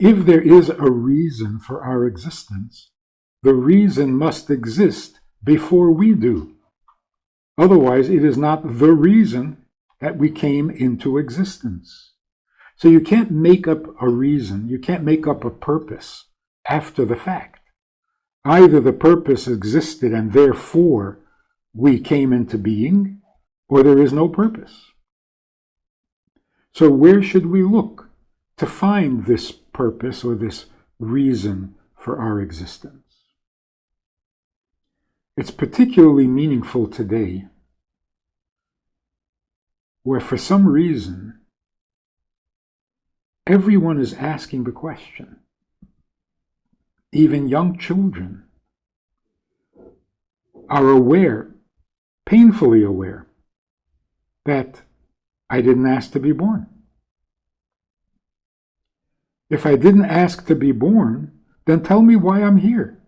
If there is a reason for our existence, the reason must exist before we do. Otherwise, it is not the reason that we came into existence. So you can't make up a reason, you can't make up a purpose after the fact. Either the purpose existed and therefore we came into being, or there is no purpose. So where should we look to find this purpose or this reason for our existence? It's particularly meaningful today, where for some reason everyone is asking the question. Even young children are aware, painfully aware, that I didn't ask to be born. If I didn't ask to be born, then tell me why I'm here.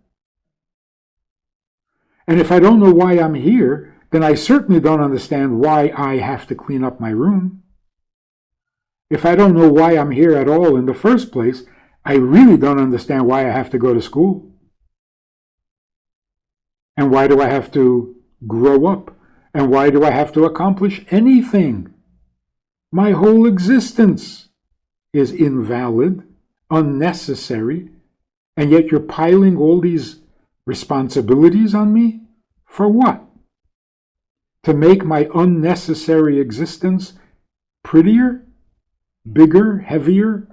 And if I don't know why I'm here, then I certainly don't understand why I have to clean up my room. If I don't know why I'm here at all in the first place, I really don't understand why I have to go to school. And why do I have to grow up? And why do I have to accomplish anything? My whole existence is invalid, unnecessary, and yet you're piling all these responsibilities on me? For what? To make my unnecessary existence prettier, bigger, heavier?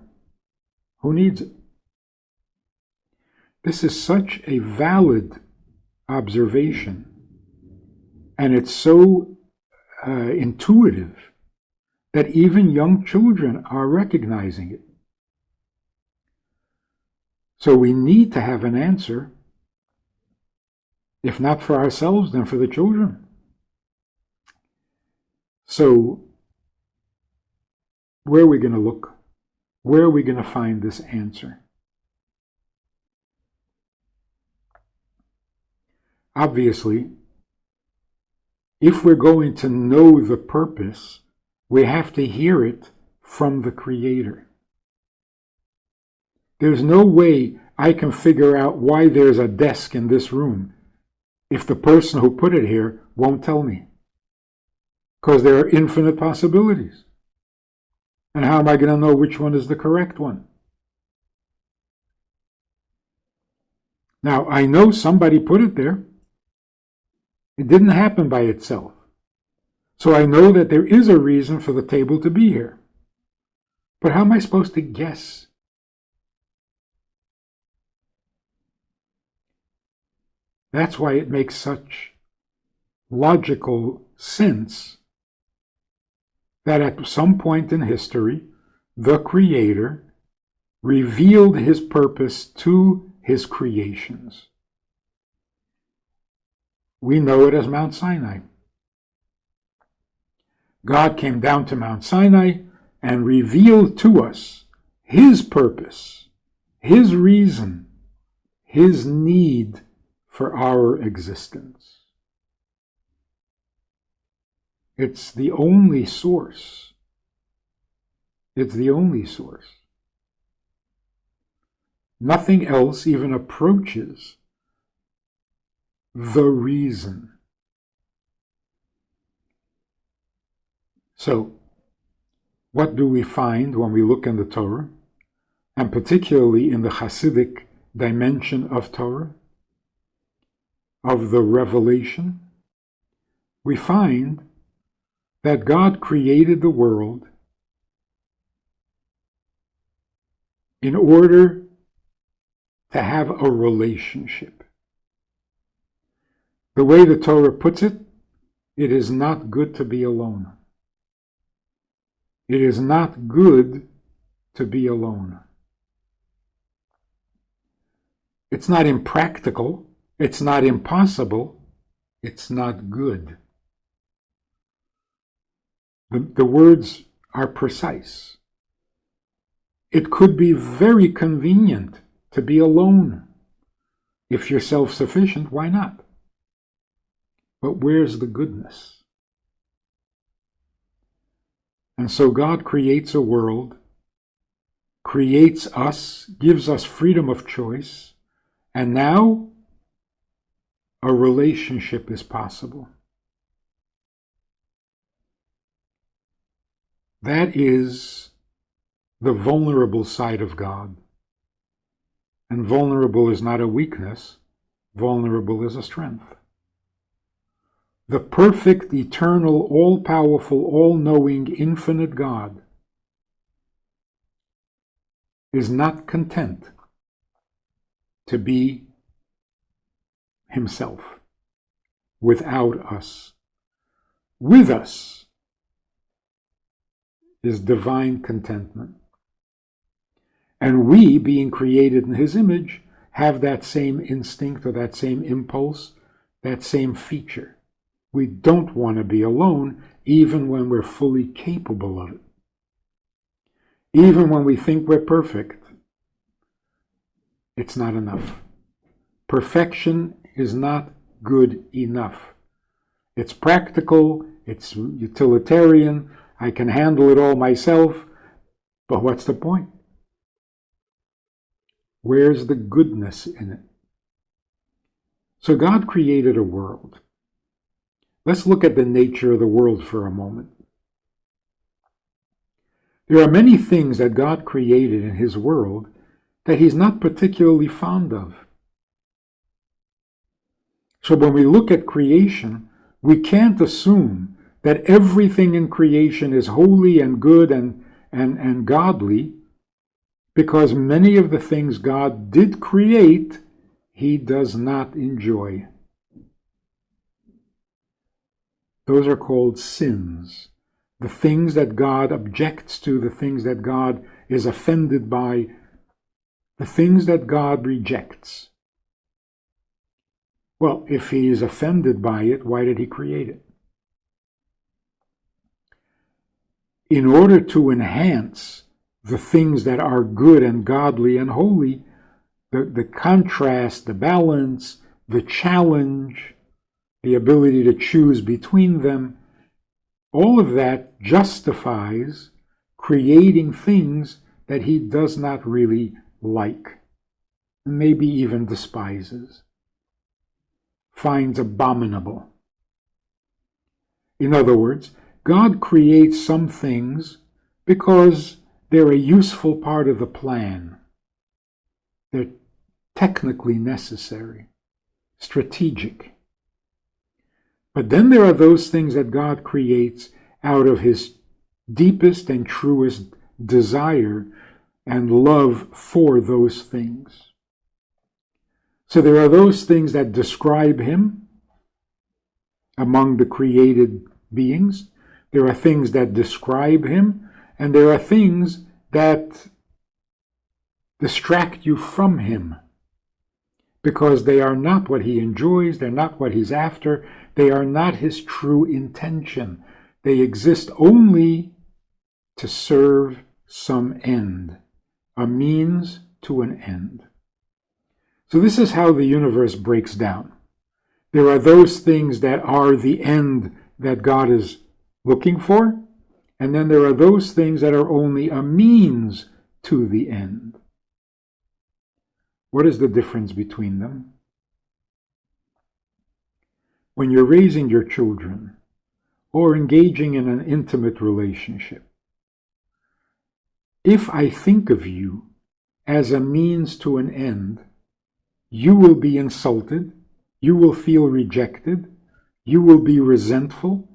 Who needs it? This is such a valid observation, and it's so intuitive that even young children are recognizing it. So we need to have an answer, if not for ourselves, then for the children. So where are we going to look? Where are we going to find this answer? Obviously, if we're going to know the purpose, we have to hear it from the Creator. There's no way I can figure out why there's a desk in this room if the person who put it here won't tell me. Because there are infinite possibilities. And how am I going to know which one is the correct one? Now, I know somebody put it there. It didn't happen by itself. So I know that there is a reason for the table to be here. But how am I supposed to guess? That's why it makes such logical sense that at some point in history, the Creator revealed His purpose to His creations. We know it as Mount Sinai. God came down to Mount Sinai and revealed to us His purpose, His reason, His need for our existence. It's the only source. It's the only source. Nothing else even approaches the reason. So, what do we find when we look in the Torah, and particularly in the Hasidic dimension of Torah, of the revelation? We find that God created the world in order to have a relationship. The way the Torah puts it, it is not good to be alone. It is not good to be alone. It's not impractical. It's not impossible. It's not good. The words are precise. It could be very convenient to be alone. If you're self-sufficient, why not? But where's the goodness? And so God creates a world creates us, gives us freedom of choice, and now a relationship is possible. That is the vulnerable side of God. And vulnerable is not a weakness, vulnerable is a strength. The perfect, eternal, all-powerful, all-knowing, infinite God is not content to be himself without us. With us is divine contentment. And we, being created in his image, have that same instinct or that same impulse, that same feature. We don't want to be alone, even when we're fully capable of it. Even when we think we're perfect, it's not enough. Perfection is not good enough. It's practical, it's utilitarian, I can handle it all myself, but what's the point? Where's the goodness in it? So God created a world. Let's look at the nature of the world for a moment. There are many things that God created in his world that he's not particularly fond of. So when we look at creation, we can't assume that everything in creation is holy and good and godly, because many of the things God did create, he does not enjoy. Those are called sins. The things that God objects to, the things that God is offended by, the things that God rejects. Well, if he is offended by it, why did he create it? In order to enhance the things that are good and godly and holy, the contrast, the balance, the challenge, the ability to choose between them, all of that justifies creating things that he does not really like, maybe even despises, finds abominable. In other words, God creates some things because they're a useful part of the plan. They're technically necessary, strategic. But then there are those things that God creates out of his deepest and truest desire and love for those things. So there are those things that describe him among the created beings. There are things that describe him, and there are things that distract you from him because they are not what he enjoys, they're not what he's after, they are not his true intention. They exist only to serve some end, a means to an end. So this is how the universe breaks down. There are those things that are the end that God is looking for, and then there are those things that are only a means to the end. What is the difference between them? When you're raising your children or engaging in an intimate relationship, if I think of you as a means to an end, you will be insulted, you will feel rejected, you will be resentful,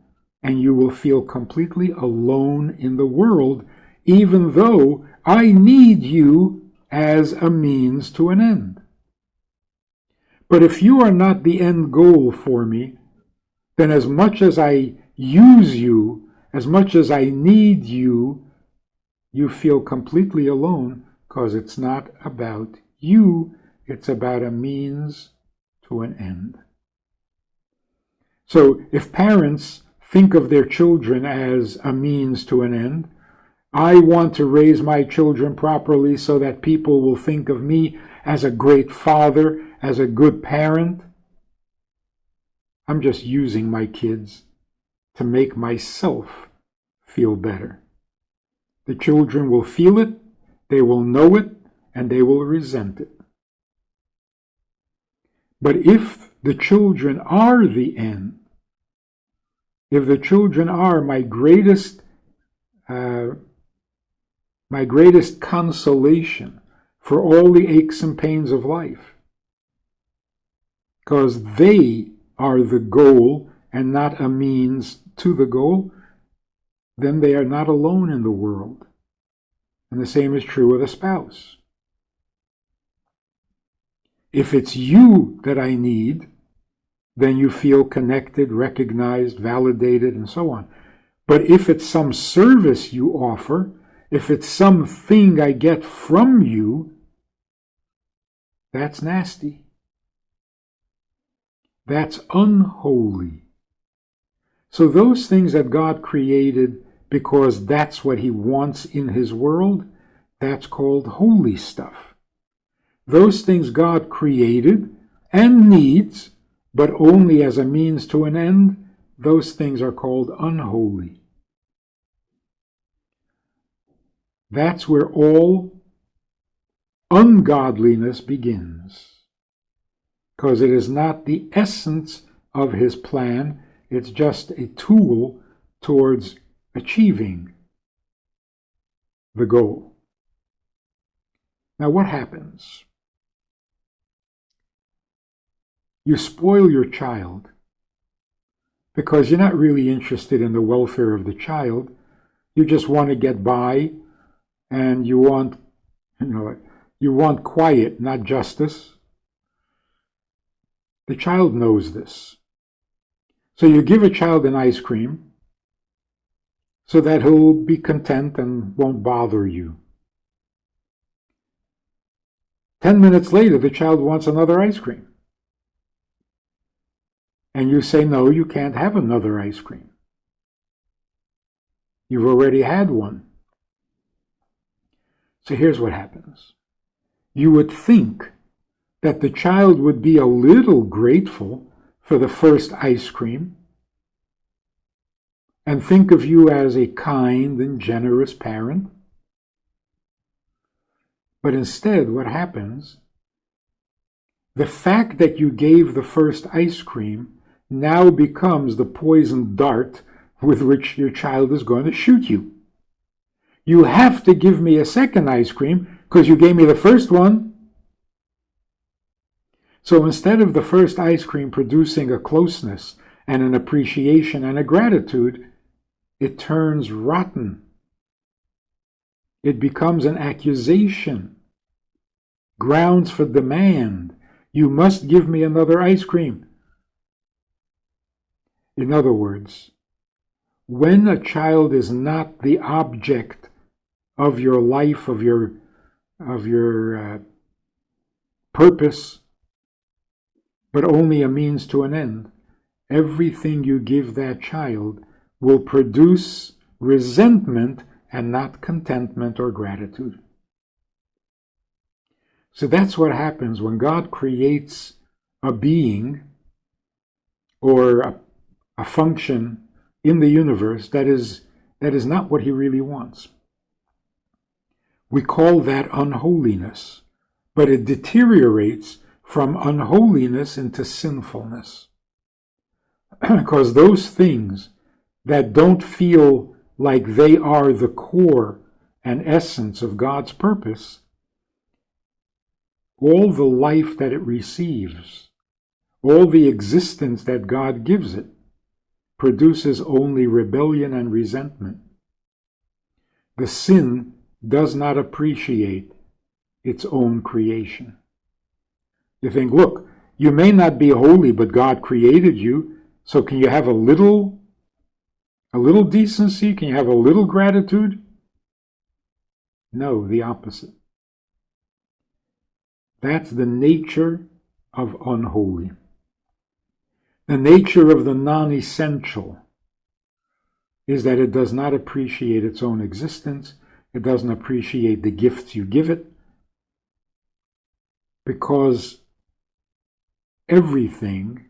and you will feel completely alone in the world, even though I need you as a means to an end. But if you are not the end goal for me, then as much as I use you, as much as I need you, you feel completely alone because it's not about you, it's about a means to an end. So if parents think of their children as a means to an end, I want to raise my children properly so that people will think of me as a great father, as a good parent. I'm just using my kids to make myself feel better. The children will feel it, They will know it and they will resent it. But if the children are the end, if the children are my greatest consolation for all the aches and pains of life, because they are the goal and not a means to the goal, then they are not alone in the world. And the same is true with a spouse. If it's you that I need, then you feel connected, recognized, validated, and so on. But if it's some service you offer, if it's something I get from you, that's nasty. That's unholy. So those things that God created because that's what he wants in his world, that's called holy stuff. Those things God created and needs, but only as a means to an end, those things are called unholy. That's where all ungodliness begins. Because it is not the essence of his plan, it's just a tool towards achieving the goal. Now, what happens? You spoil your child because you're not really interested in the welfare of the child. You just want to get by, and you want quiet, not justice. The child knows this. So you give a child an ice cream so that he'll be content and won't bother you. 10 minutes later, the child wants another ice cream. And you say, no, you can't have another ice cream. You've already had one. So here's what happens. You would think that the child would be a little grateful for the first ice cream and think of you as a kind and generous parent. But instead, what happens, the fact that you gave the first ice cream now becomes the poisoned dart with which your child is going to shoot you. You have to give me a second ice cream because you gave me the first one. So instead of the first ice cream producing a closeness and an appreciation and a gratitude, it turns rotten. It becomes an accusation, grounds for demand. You must give me another ice cream. In other words, when a child is not the object of your life, of your purpose, but only a means to an end, everything you give that child will produce resentment and not contentment or gratitude. So that's what happens when God creates a being or a function in the universe that is not what he really wants. We call that unholiness, but it deteriorates from unholiness into sinfulness. Because those things that don't feel like they are the core and essence of God's purpose, all the life that it receives, all the existence that God gives it, produces only rebellion and resentment. The sin does not appreciate its own creation. You think, look, you may not be holy, but God created you, so can you have a little decency? Can you have a little gratitude? No, the opposite. That's the nature of unholy. The nature of the non-essential is that it does not appreciate its own existence. It doesn't appreciate the gifts you give it, because everything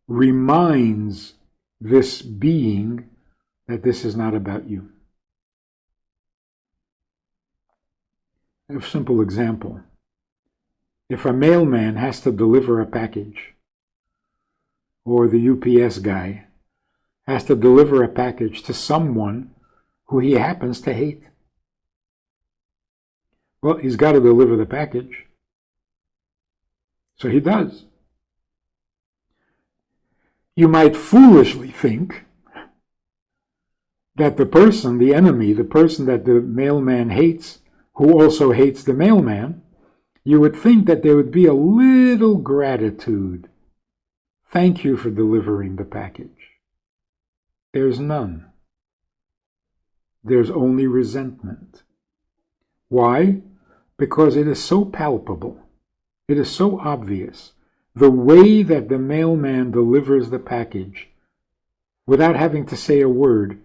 reminds this being that this is not about you. A simple example. If a mailman has to deliver a package, or the UPS guy has to deliver a package to someone who he happens to hate, well, he's got to deliver the package. So he does. You might foolishly think that the person, the enemy, the person that the mailman hates, who also hates the mailman, you would think that there would be a little gratitude. Thank you for delivering the package. There's none. There's only resentment. Why? Because it is so palpable. It is so obvious. The way that the mailman delivers the package, without having to say a word,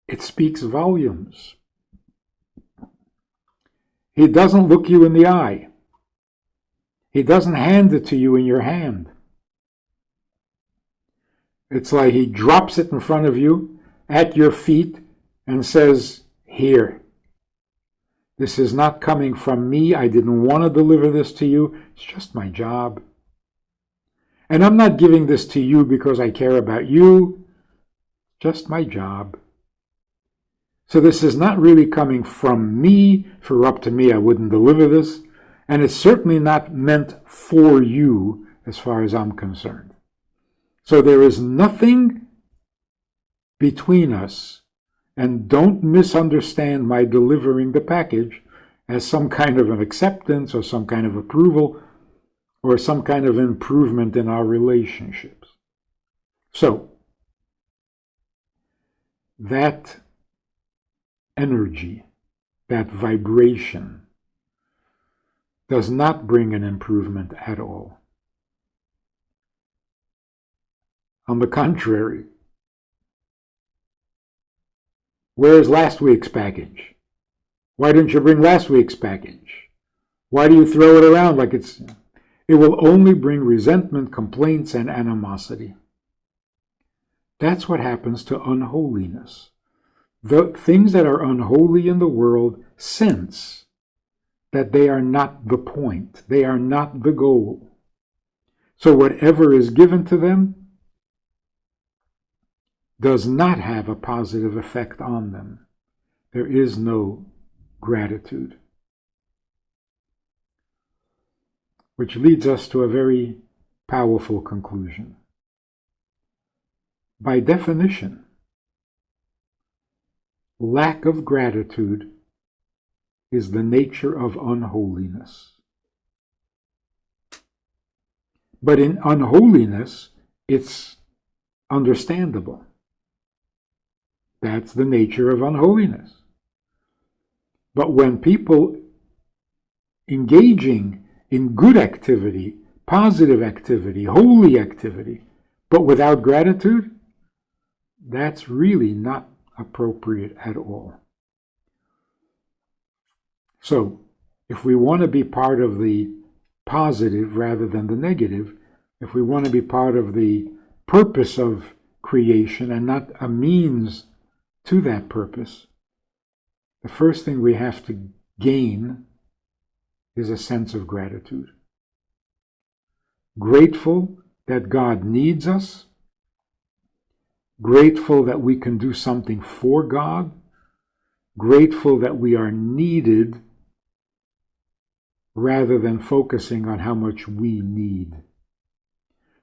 it speaks volumes. He doesn't look you in the eye. He doesn't hand it to you in your hand. It's like he drops it in front of you, at your feet, and says, "Here. This is not coming from me. I didn't want to deliver this to you. It's just my job. And I'm not giving this to you because I care about you. Just my job. So this is not really coming from me. If it were up to me, I wouldn't deliver this. And it's certainly not meant for you as far as I'm concerned. So there is nothing between us, and don't misunderstand my delivering the package as some kind of an acceptance or some kind of approval or some kind of improvement in our relationships. So that energy, that vibration, does not bring an improvement at all. On the contrary, where's last week's package? Why didn't you bring last week's package? Why do you throw it around like it's... It will only bring resentment, complaints, and animosity. That's what happens to unholiness. The things that are unholy in the world sense that they are not the point. They are not the goal. So whatever is given to them does not have a positive effect on them. There is no gratitude. Which leads us to a very powerful conclusion. By definition, lack of gratitude is the nature of unholiness. But in unholiness, it's understandable. That's the nature of unholiness. But when people engaging in good activity, positive activity, holy activity, but without gratitude, that's really not appropriate at all. So, if we want to be part of the positive rather than the negative, if we want to be part of the purpose of creation and not a means to that purpose, the first thing we have to gain is a sense of gratitude. Grateful that God needs us, grateful that we can do something for God, grateful that we are needed rather than focusing on how much we need.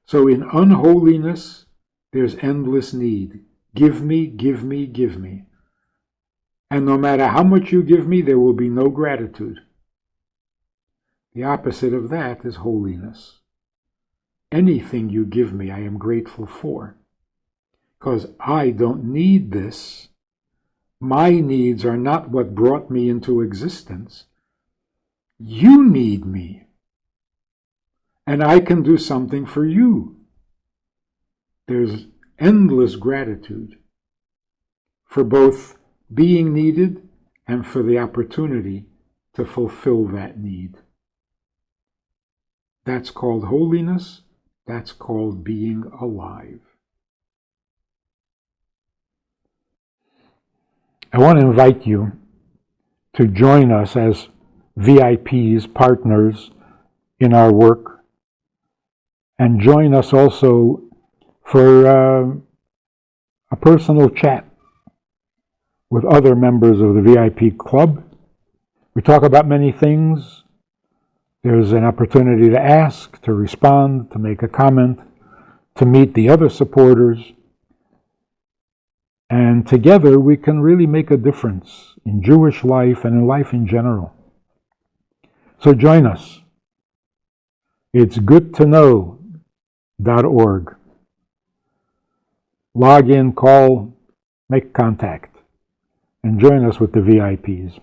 So in unholiness, there's endless need. Give me, give me, give me. And no matter how much you give me, there will be no gratitude. The opposite of that is holiness. Anything you give me, I am grateful for. Because I don't need this. My needs are not what brought me into existence. You need me. And I can do something for you. There's endless gratitude for both being needed and for the opportunity to fulfill that need. That's called holiness. That's called being alive. I want to invite you to join us as VIPs, partners in our work, and join us also for a personal chat with other members of the VIP club. We talk about many things. There's an opportunity to ask, to respond, to make a comment, to meet the other supporters. And together we can really make a difference in Jewish life and in life in general. So join us. It's goodtoknow.org. Log in, call, make contact, and join us with the VIPs.